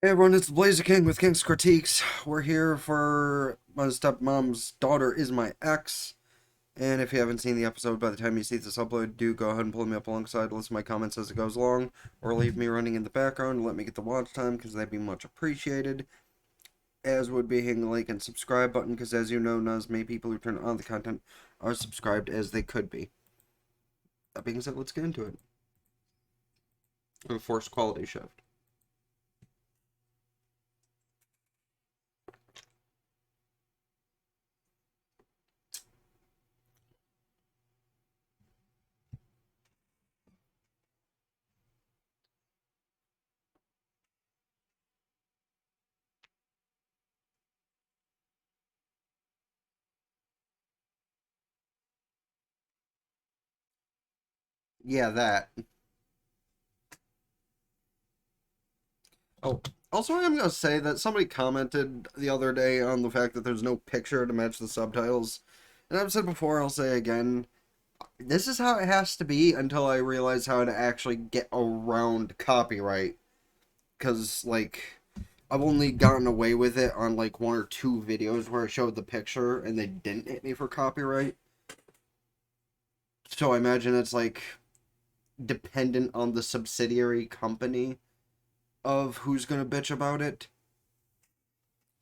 Hey everyone, it's Blazer King with King's Critiques. We're here for my stepmom's daughter is my ex. And if you haven't seen the episode by the time you see this upload, do go ahead and pull me up alongside, listen to my comments as it goes along, or leave me running in the background and let me get the watch time because that'd be much appreciated. As would be hitting the like and subscribe button because as you know, not as many people who turn on the content are subscribed as they could be. That being said, let's get into it. A forced quality shift. Yeah, that. Oh, also, I'm gonna say that somebody commented the other day on the fact that there's no picture to match the subtitles. And I've said before, I'll say again, this is how it has to be until I realize how to actually get around copyright. Because, like, I've only gotten away with it on, like, one or two videos where I showed the picture and they didn't hit me for copyright. So I imagine it's, like, dependent on the subsidiary company of who's gonna bitch about it.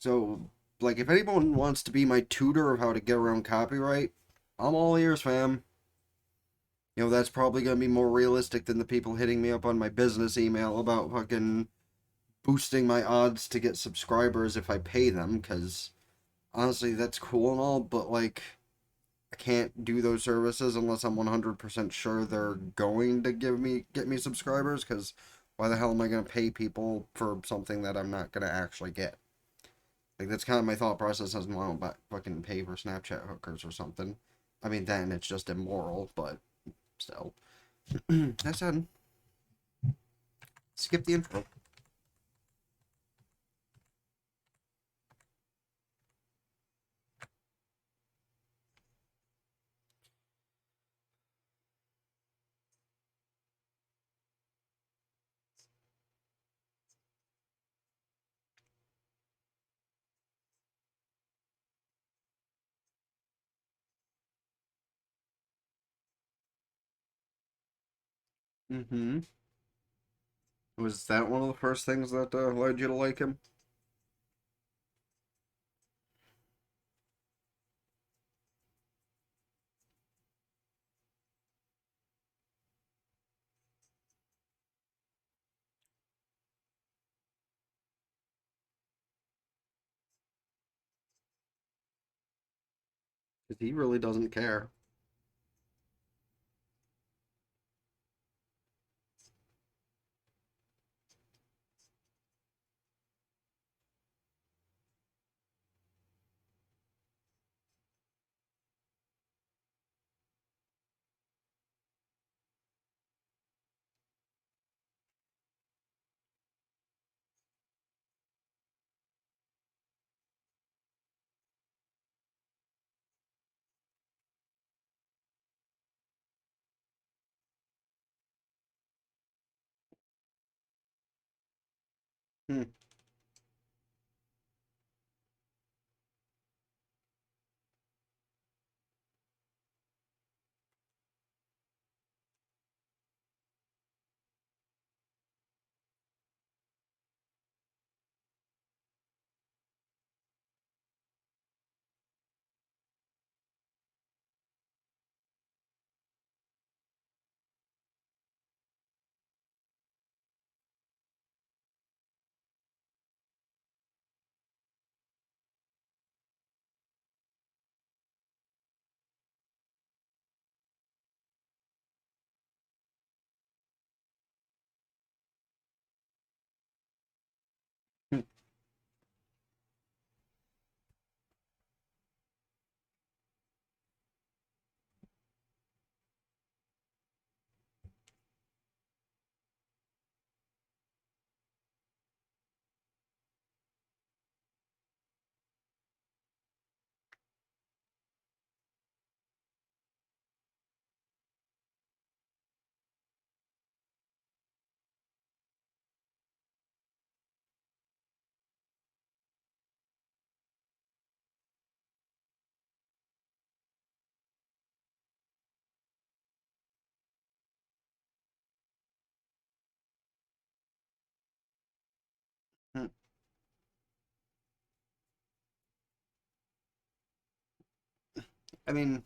So, like, if anyone wants to be my tutor of how to get around copyright, I'm all ears, fam. You know, that's probably going to be more realistic than the people hitting me up on my business email about fucking boosting my odds to get subscribers if I pay them, because honestly, that's cool and all, but, like, I can't do those services unless I'm 100% sure they're going to get me subscribers, because why the hell am I going to pay people for something that I'm not going to actually get? Like, that's kind of my thought process as well about fucking pay for Snapchat hookers or something. I mean, then it's just immoral, but still. That said, skip the intro. Mm-hmm. Was that one of the first things that led you to like him? Because he really doesn't care. Hmm. Hmm. I mean,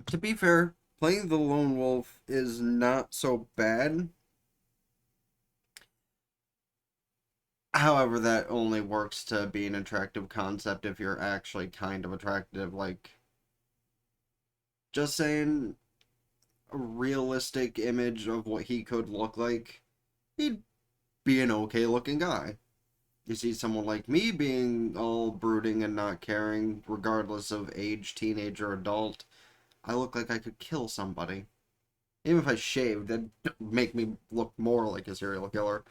to be fair, playing the lone wolf is not so bad. However, that only works to be an attractive concept if you're actually kind of attractive. Like, just saying a realistic image of what he could look like, he'd be an okay looking guy. You see someone like me being all brooding and not caring, regardless of age, teenager, adult, I look like I could kill somebody. Even if I shaved, that'd make me look more like a serial killer.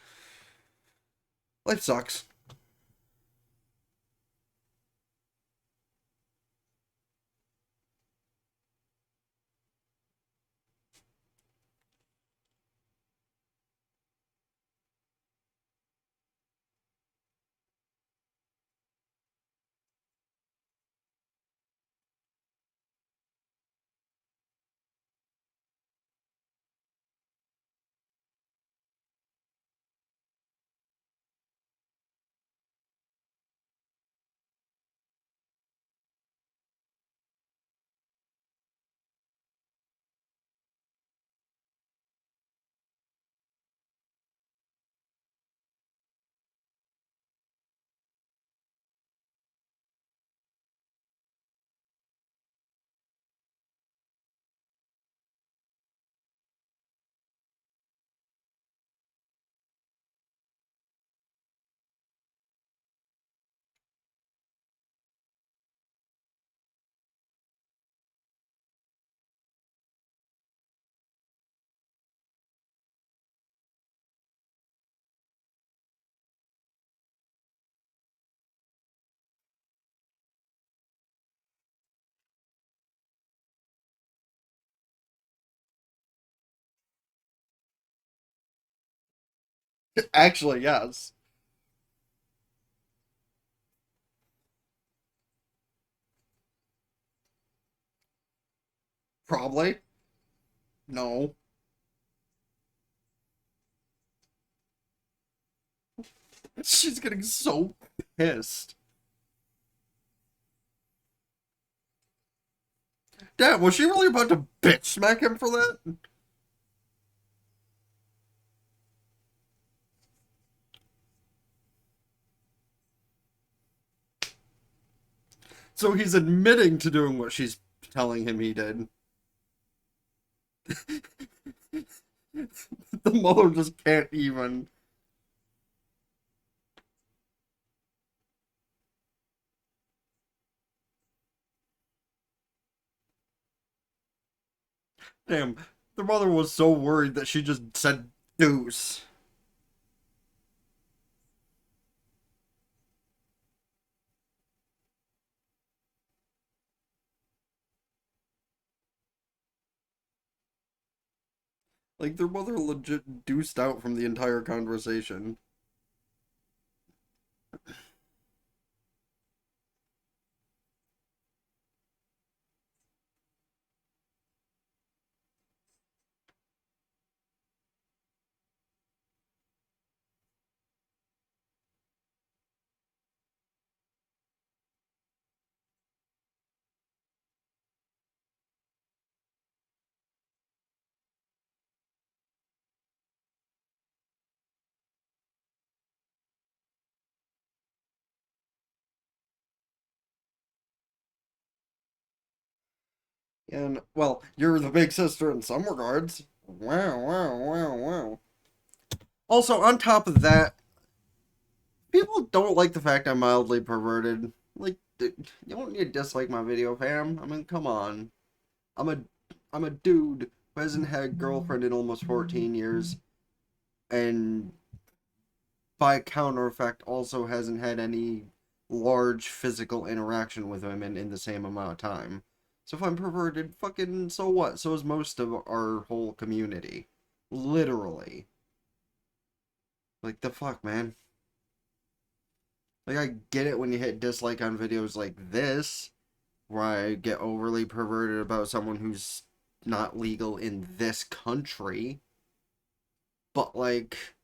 Life sucks. Actually, yes. Probably. No. She's getting so pissed. Damn, was she really about to bitch smack him for that? So he's admitting to doing what she's telling him he did. The mother just can't even. Damn, the mother was so worried that she just said deuce. Like, their mother legit deuced out from the entire conversation. And, well, you're the big sister in some regards. Wow, wow, wow, wow. Also, on top of that, people don't like the fact I'm mildly perverted. Like, you don't need to dislike my video, fam. I mean, come on. I'm a, I'm a dude who hasn't had a girlfriend in almost 14 years, and by counter effect, also hasn't had any large physical interaction with women in the same amount of time. So if I'm perverted, fucking so what? So is most of our whole community. Literally. Like, the fuck, man? Like, I get it when you hit dislike on videos like this, where I get overly perverted about someone who's not legal in this country. But, like,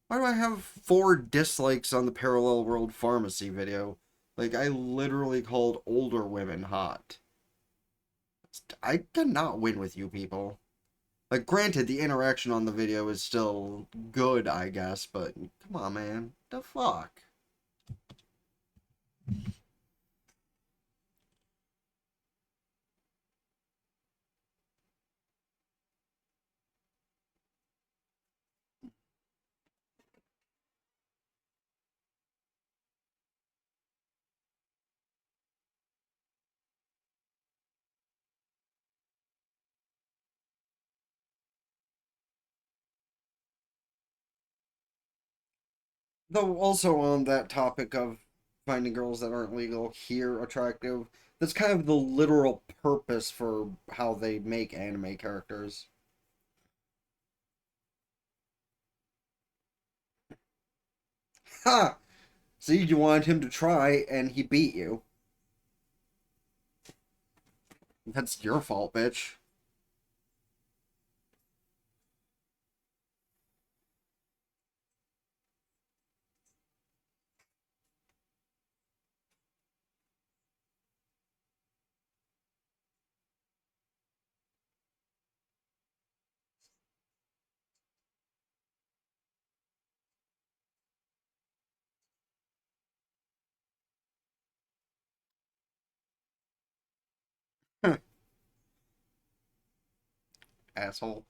Why do I have 4 dislikes on the Parallel World Pharmacy video? Like, I literally called older women hot. I cannot win with you people. Like, granted, the interaction on the video is still good, I guess, but come on, man. The fuck? Though, also on that topic of finding girls that aren't legal here attractive, that's kind of the literal purpose for how they make anime characters. Ha! See, you wanted him to try, and he beat you. That's your fault, bitch. Asshole.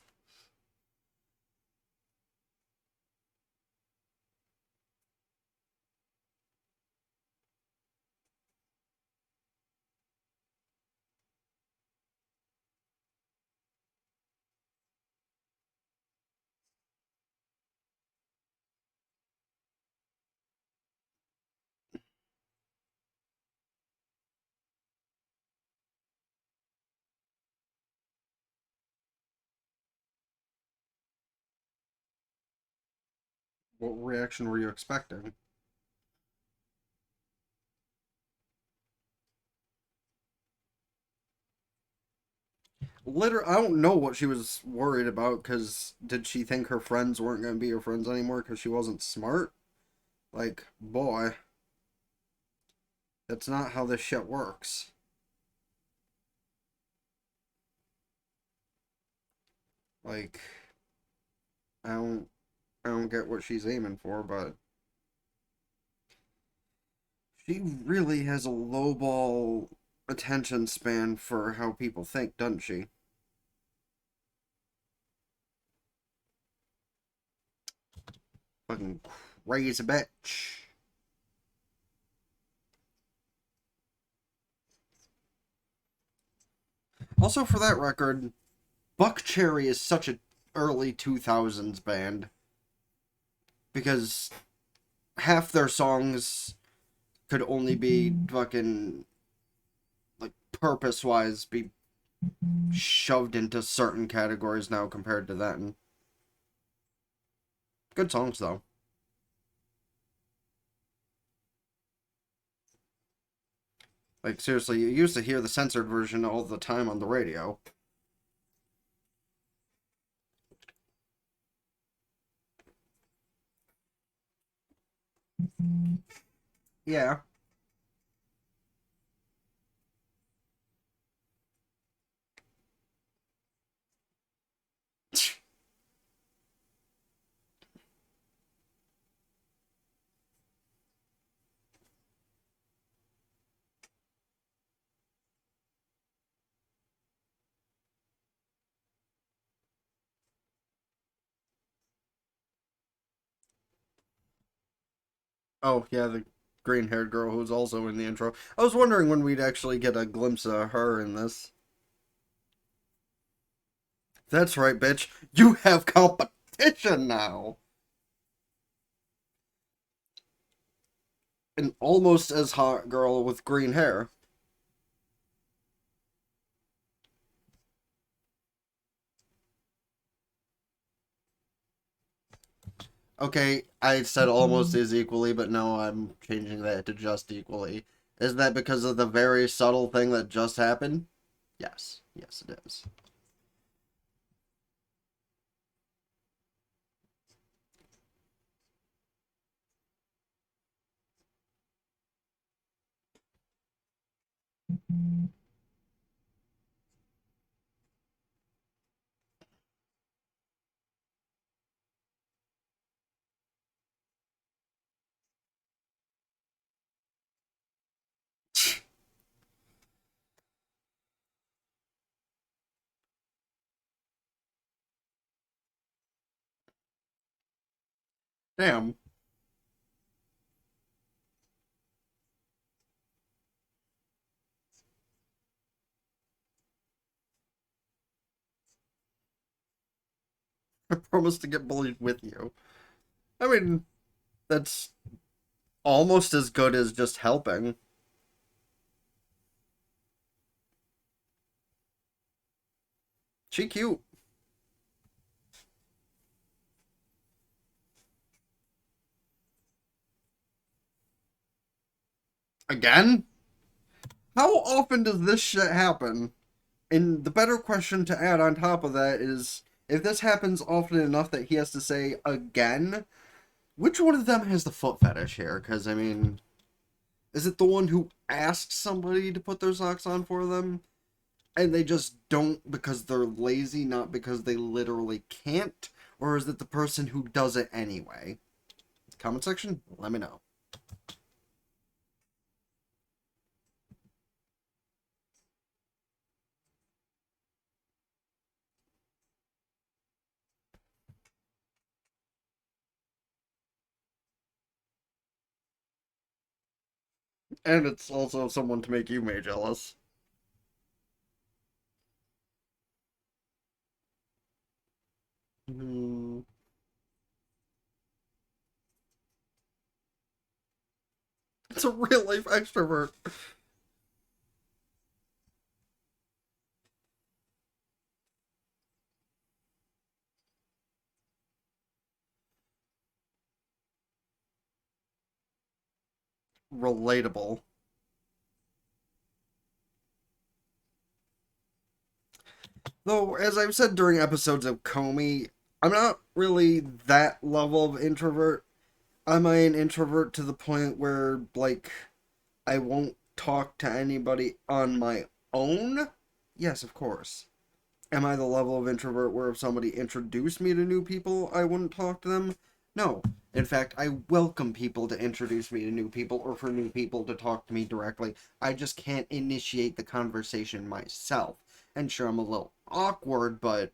What reaction were you expecting? I don't know what she was worried about, because did she think her friends weren't going to be her friends anymore because she wasn't smart? Like, boy, that's not how this shit works. Like, I don't, I don't get what she's aiming for, but she really has a lowball attention span for how people think, doesn't she? Fucking crazy bitch. Also, for that record, Buck Cherry is such a early 2000s band because half their songs could only be fucking, like, purpose wise be shoved into certain categories now compared to then. Good songs though. Like, seriously, you used to hear the censored version all the time on the radio. Yeah. Oh, yeah, the green haired girl who's also in the intro. I was wondering when we'd actually get a glimpse of her in this. That's right, bitch. You have competition now. An almost as hot girl with green hair. Okay, I said almost as equally, but no, I'm changing that to just equally. Is that because of the very subtle thing that just happened? Yes. Yes, it is. Damn. I promise to get bullied with you. I mean, that's almost as good as just helping. She cute. Again? How often does this shit happen? And the better question to add on top of that is, if this happens often enough that he has to say again, which one of them has the foot fetish here? Because, I mean, is it the one who asks somebody to put their socks on for them? And they just don't because they're lazy, not because they literally can't? Or is it the person who does it anyway? Comment section, let me know. And it's also someone to make Yume jealous. Hmm. It's a real life extrovert. Relatable. Though, as I've said during episodes of Comey, I'm not really that level of introvert. Am I an introvert to the point where, like, I won't talk to anybody on my own? Yes, of course. Am I the level of introvert where if somebody introduced me to new people, I wouldn't talk to them? No. In fact, I welcome people to introduce me to new people or for new people to talk to me directly. I just can't initiate the conversation myself. And sure, I'm a little awkward, but,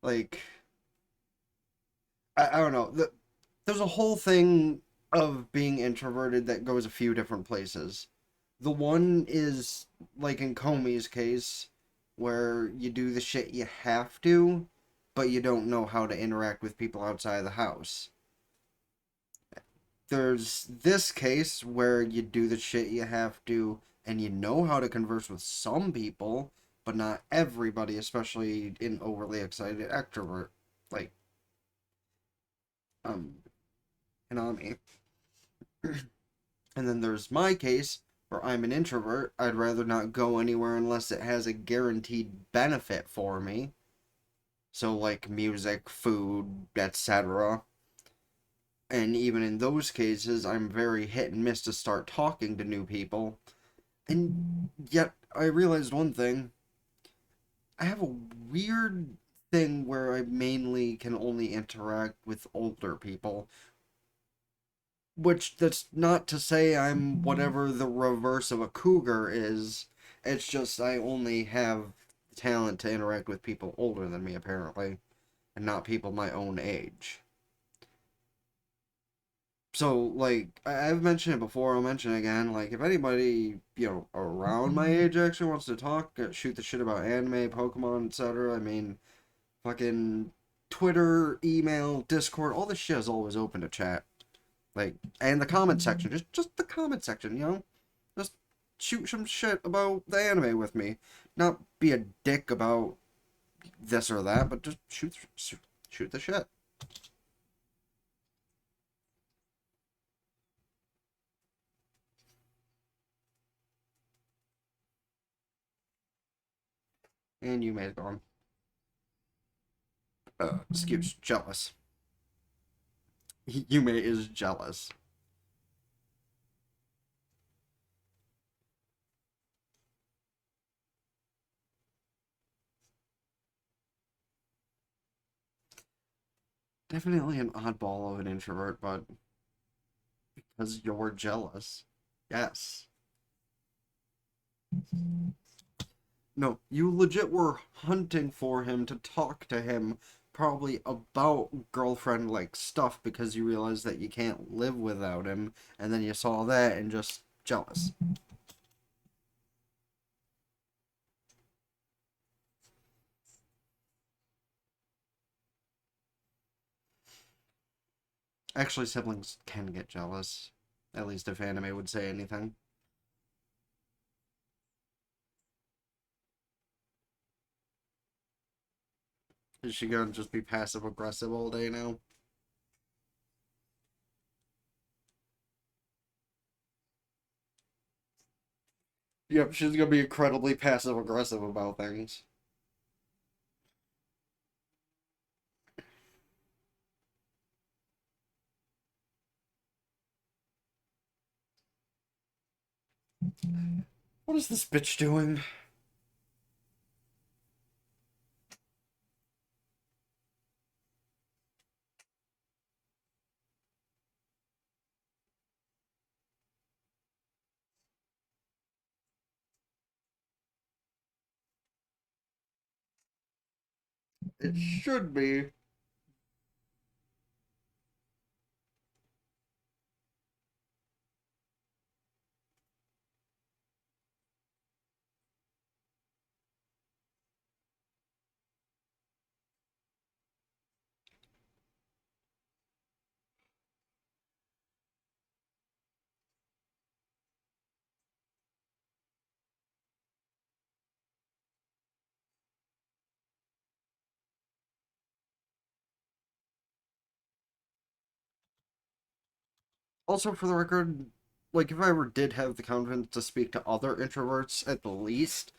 like, I don't know. There's a whole thing of being introverted that goes a few different places. The one is, like in Comey's case, where you do the shit you have to, but you don't know how to interact with people outside of the house. There's this case where you do the shit you have to, and you know how to converse with some people, but not everybody, especially in overly excited extrovert, like, um, Hanami. And then there's my case where I'm an introvert. I'd rather not go anywhere unless it has a guaranteed benefit for me. So, like music, food, etc. And even in those cases, I'm very hit and miss to start talking to new people. And yet, I realized one thing. I have a weird thing where I mainly can only interact with older people. Which, that's not to say I'm whatever the reverse of a cougar is. It's just I only have the talent to interact with people older than me, apparently, and not people my own age. So, like, I've mentioned it before, I'll mention it again. Like, if anybody, around my age actually wants to talk, shoot the shit about anime, Pokemon, etc., I mean, fucking Twitter, email, Discord, all this shit is always open to chat. Like, and the comment section, just the comment section, just shoot some shit about the anime with me. Not be a dick about this or that, but just shoot the shit. And you made it gone. Excuse, jealous. Yume is jealous. Definitely an oddball of an introvert, but because you're jealous. Yes. No, you legit were hunting for him to talk to him, probably about girlfriend like stuff because you realized that you can't live without him, and then you saw that and just jealous. Actually, siblings can get jealous. At least if anime would say anything. Is she gonna just be passive aggressive all day now? Yep, she's gonna be incredibly passive aggressive about things. What is this bitch doing? It should be. Also, for the record, like, if I ever did have the confidence to speak to other introverts, at the least,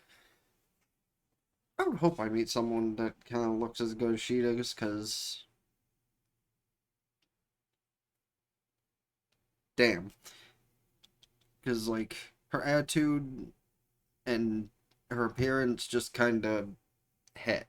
I would hope I meet someone that kind of looks as good as she does, because, damn. Because, like, her attitude and her appearance just kind of hit.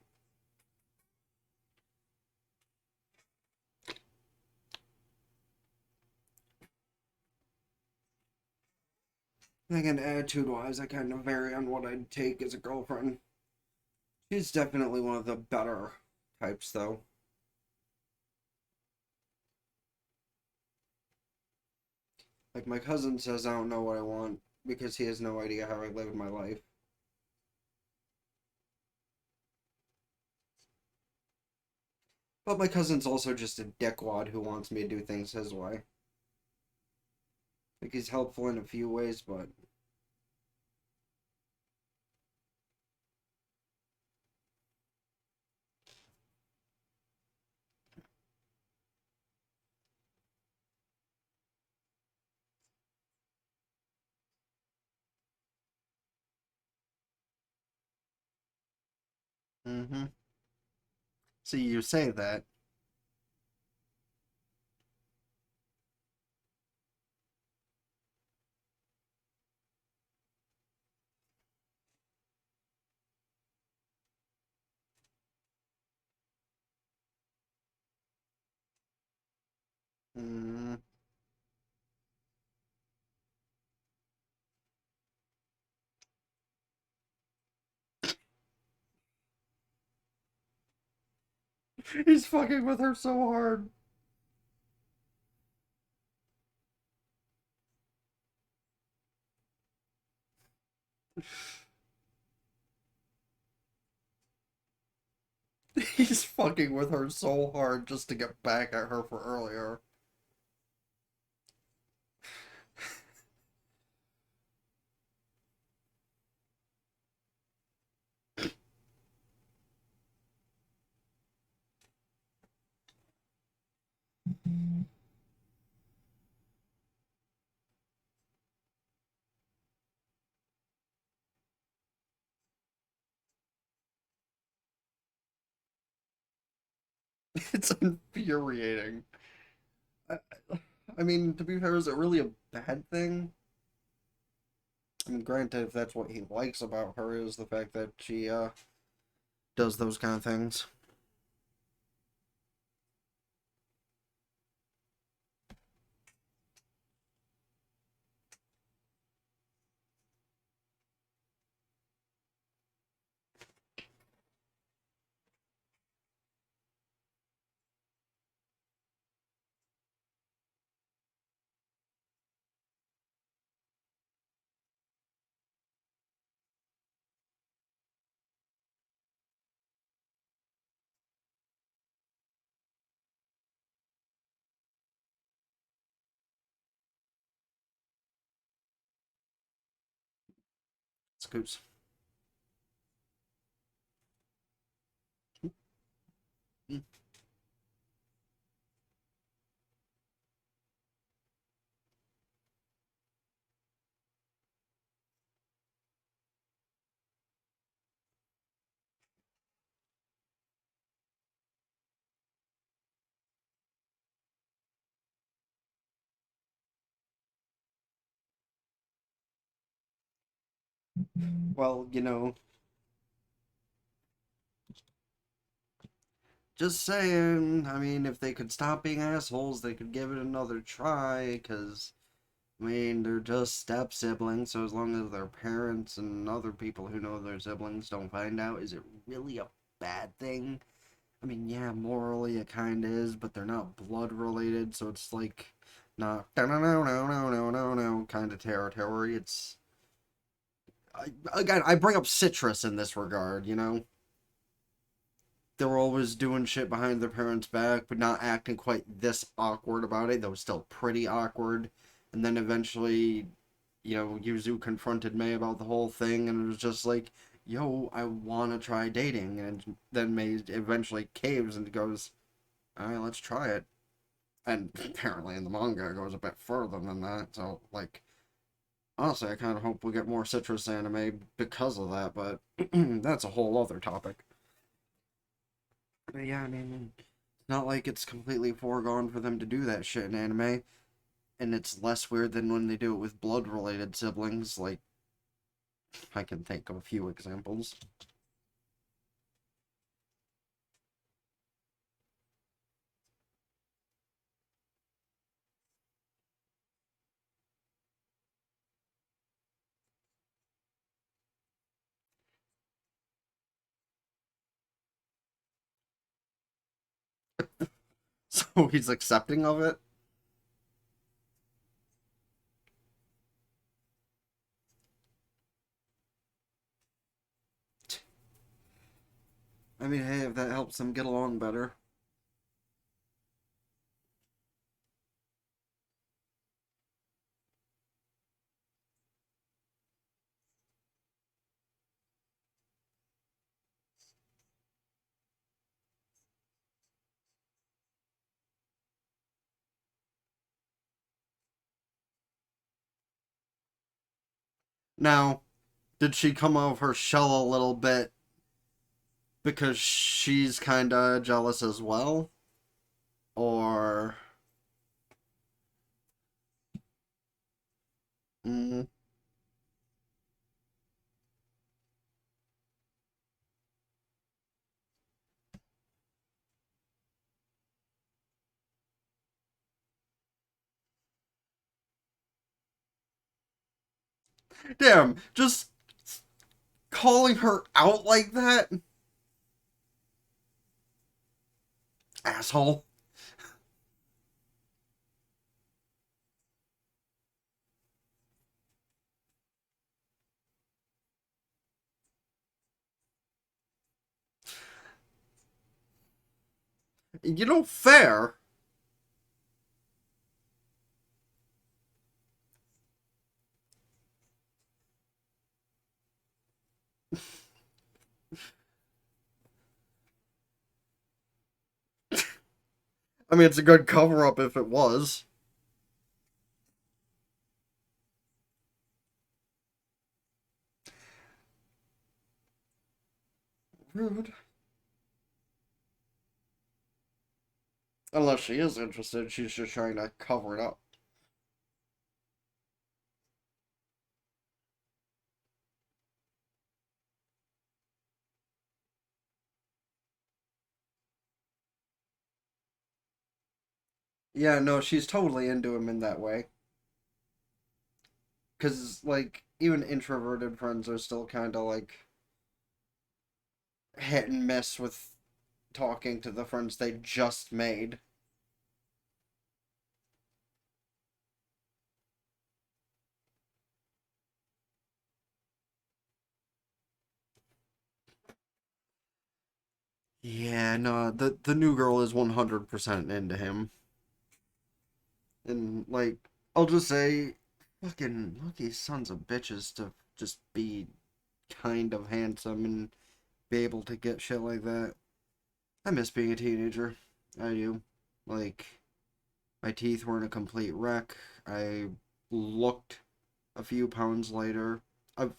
Again, attitude-wise, I kind of vary on what I'd take as a girlfriend. She's definitely one of the better types, though. Like, my cousin says I don't know what I want because he has no idea how I live my life. But my cousin's also just a dickwad who wants me to do things his way. Like, he's helpful in a few ways, but. Mm-hmm. See, you say that. Mm. He's fucking with her so hard. He's fucking with her so hard just to get back at her for earlier. It's infuriating. I, I mean, to be fair, is it really a bad thing? I mean, granted, if that's what he likes about her is the fact that she does those kind of things. Scoots. Well, just saying. I mean, if they could stop being assholes, they could give it another try, because, I mean, they're just step siblings, so as long as their parents and other people who know their siblings don't find out, is it really a bad thing? I mean, yeah, morally it kind of is, but they're not blood related, so it's like not no no no no no no no no kind of territory. Again, I bring up Citrus in this regard. They were always doing shit behind their parents' back, but not acting quite this awkward about it. They were still pretty awkward. And then eventually, Yuzu confronted Mei about the whole thing, and it was just like, yo, I want to try dating. And then Mei eventually caves and goes, all right, let's try it. And apparently in the manga, it goes a bit further than that. So, like, honestly, I kind of hope we get more Citrus anime because of that, but that's a whole other topic. But yeah, I mean, it's not like it's completely foregone for them to do that shit in anime, and it's less weird than when they do it with blood related siblings. Like, I can think of a few examples. So he's accepting of it. I mean, hey, if that helps them get along better. Now, did she come out of her shell a little bit because she's kind of jealous as well? Or. Mm, damn, just calling her out like that? Asshole. Fair. I mean, it's a good cover up if it was. Rude. Unless she is interested, she's just trying to cover it up. Yeah, no, she's totally into him in that way. Because, like, even introverted friends are still kind of, like, hit and miss with talking to the friends they just made. Yeah, no, the new girl is 100% into him. And, like, I'll just say, fucking lucky sons of bitches to just be kind of handsome and be able to get shit like that. I miss being a teenager. I do. Like, my teeth weren't a complete wreck. I looked a few pounds lighter. I've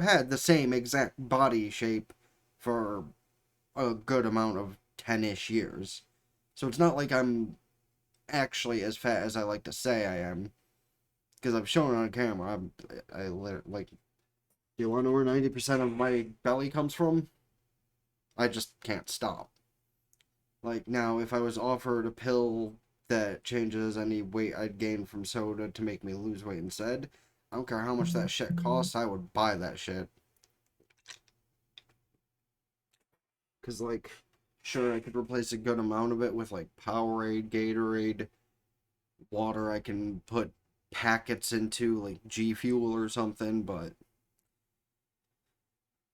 had the same exact body shape for a good amount of 10-ish years. So it's not like I'm actually as fat as I like to say I am. Because I've shown it on camera. Like, you want to know where 90% of my belly comes from? I just can't stop. Like, now, if I was offered a pill that changes any weight I'd gain from soda to make me lose weight instead, I don't care how much that shit costs, I would buy that shit. Because, like, sure, I could replace a good amount of it with, like, Powerade, Gatorade, water I can put packets into, like G Fuel or something, but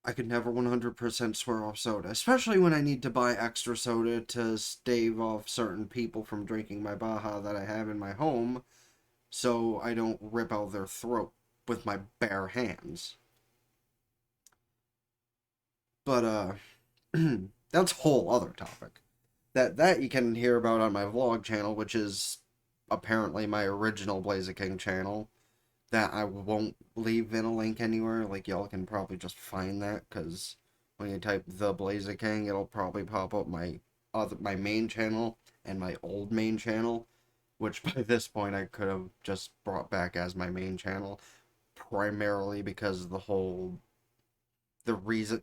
I could never 100% swear off soda, especially when I need to buy extra soda to stave off certain people from drinking my Baja that I have in my home, so I don't rip out their throat with my bare hands. But, that's a whole other topic. That you can hear about on my vlog channel, which is apparently my original Blazer King channel. That I won't leave in a link anywhere. Like, y'all can probably just find that, because when you type the Blazer King, it'll probably pop up my main channel and my old main channel, which by this point I could have just brought back as my main channel, primarily because the reason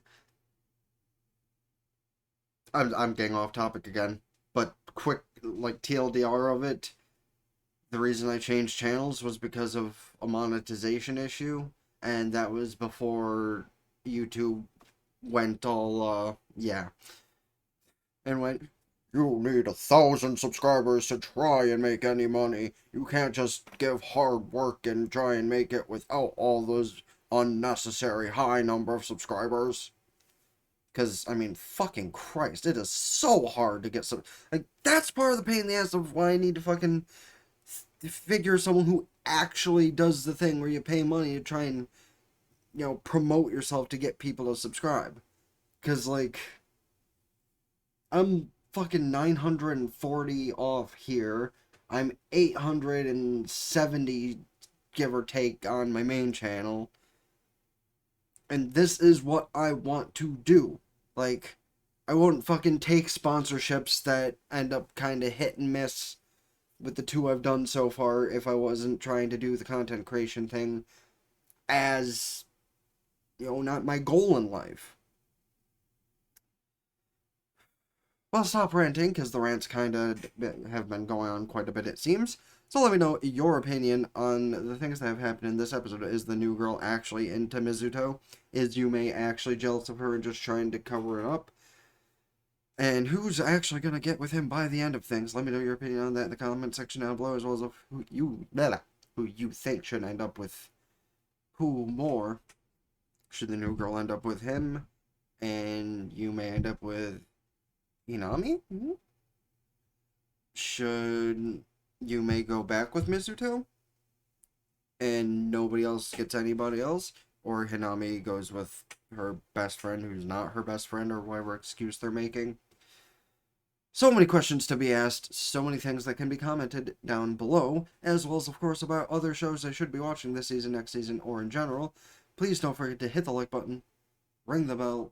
I'm getting off topic again, but quick, like, TLDR of it, the reason I changed channels was because of a monetization issue, and that was before YouTube went all, yeah, and went, you need 1,000 subscribers to try and make any money. You can't just give hard work and try and make it without all those unnecessary high number of subscribers. Because, I mean, fucking Christ, it is so hard to get some. Like, that's part of the pain in the ass of why I need to fucking figure someone who actually does the thing where you pay money to try and, promote yourself to get people to subscribe. Because, like, I'm fucking 940 off here. I'm 870, give or take, on my main channel. And this is what I want to do. Like, I wouldn't fucking take sponsorships that end up kind of hit and miss with the two I've done so far if I wasn't trying to do the content creation thing as, not my goal in life. Well, I'll stop ranting because the rants kind of have been going on quite a bit, it seems. So let me know your opinion on the things that have happened in this episode. Is the new girl actually into Mizuto? Is Yume actually jealous of her and just trying to cover it up? And who's actually going to get with him by the end of things? Let me know your opinion on that in the comment section down below, as well as of who you think should end up with who more. Should the new girl end up with him? And you may end up with Inami? Should you may go back with Mizuto? And nobody else gets anybody else? Or Hinami goes with her best friend who's not her best friend, or whatever excuse they're making? So many questions to be asked, so many things that can be commented down below, as well as, of course, about other shows I should be watching this season, next season, or in general. Please don't forget to hit the like button, ring the bell,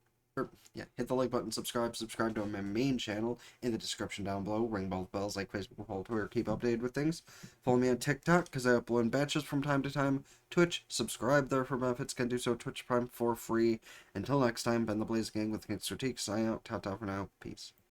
hit the like button, subscribe to my main channel in the description down below. Ring both bells like Facebook, follow Twitter, keep updated with things. Follow me on TikTok, because I upload in batches from time to time. Twitch, subscribe there for benefits, can do so. Twitch Prime for free. Until next time, Ben the Blaze Gang with Kritique, signing out. Ta-ta for now. Peace.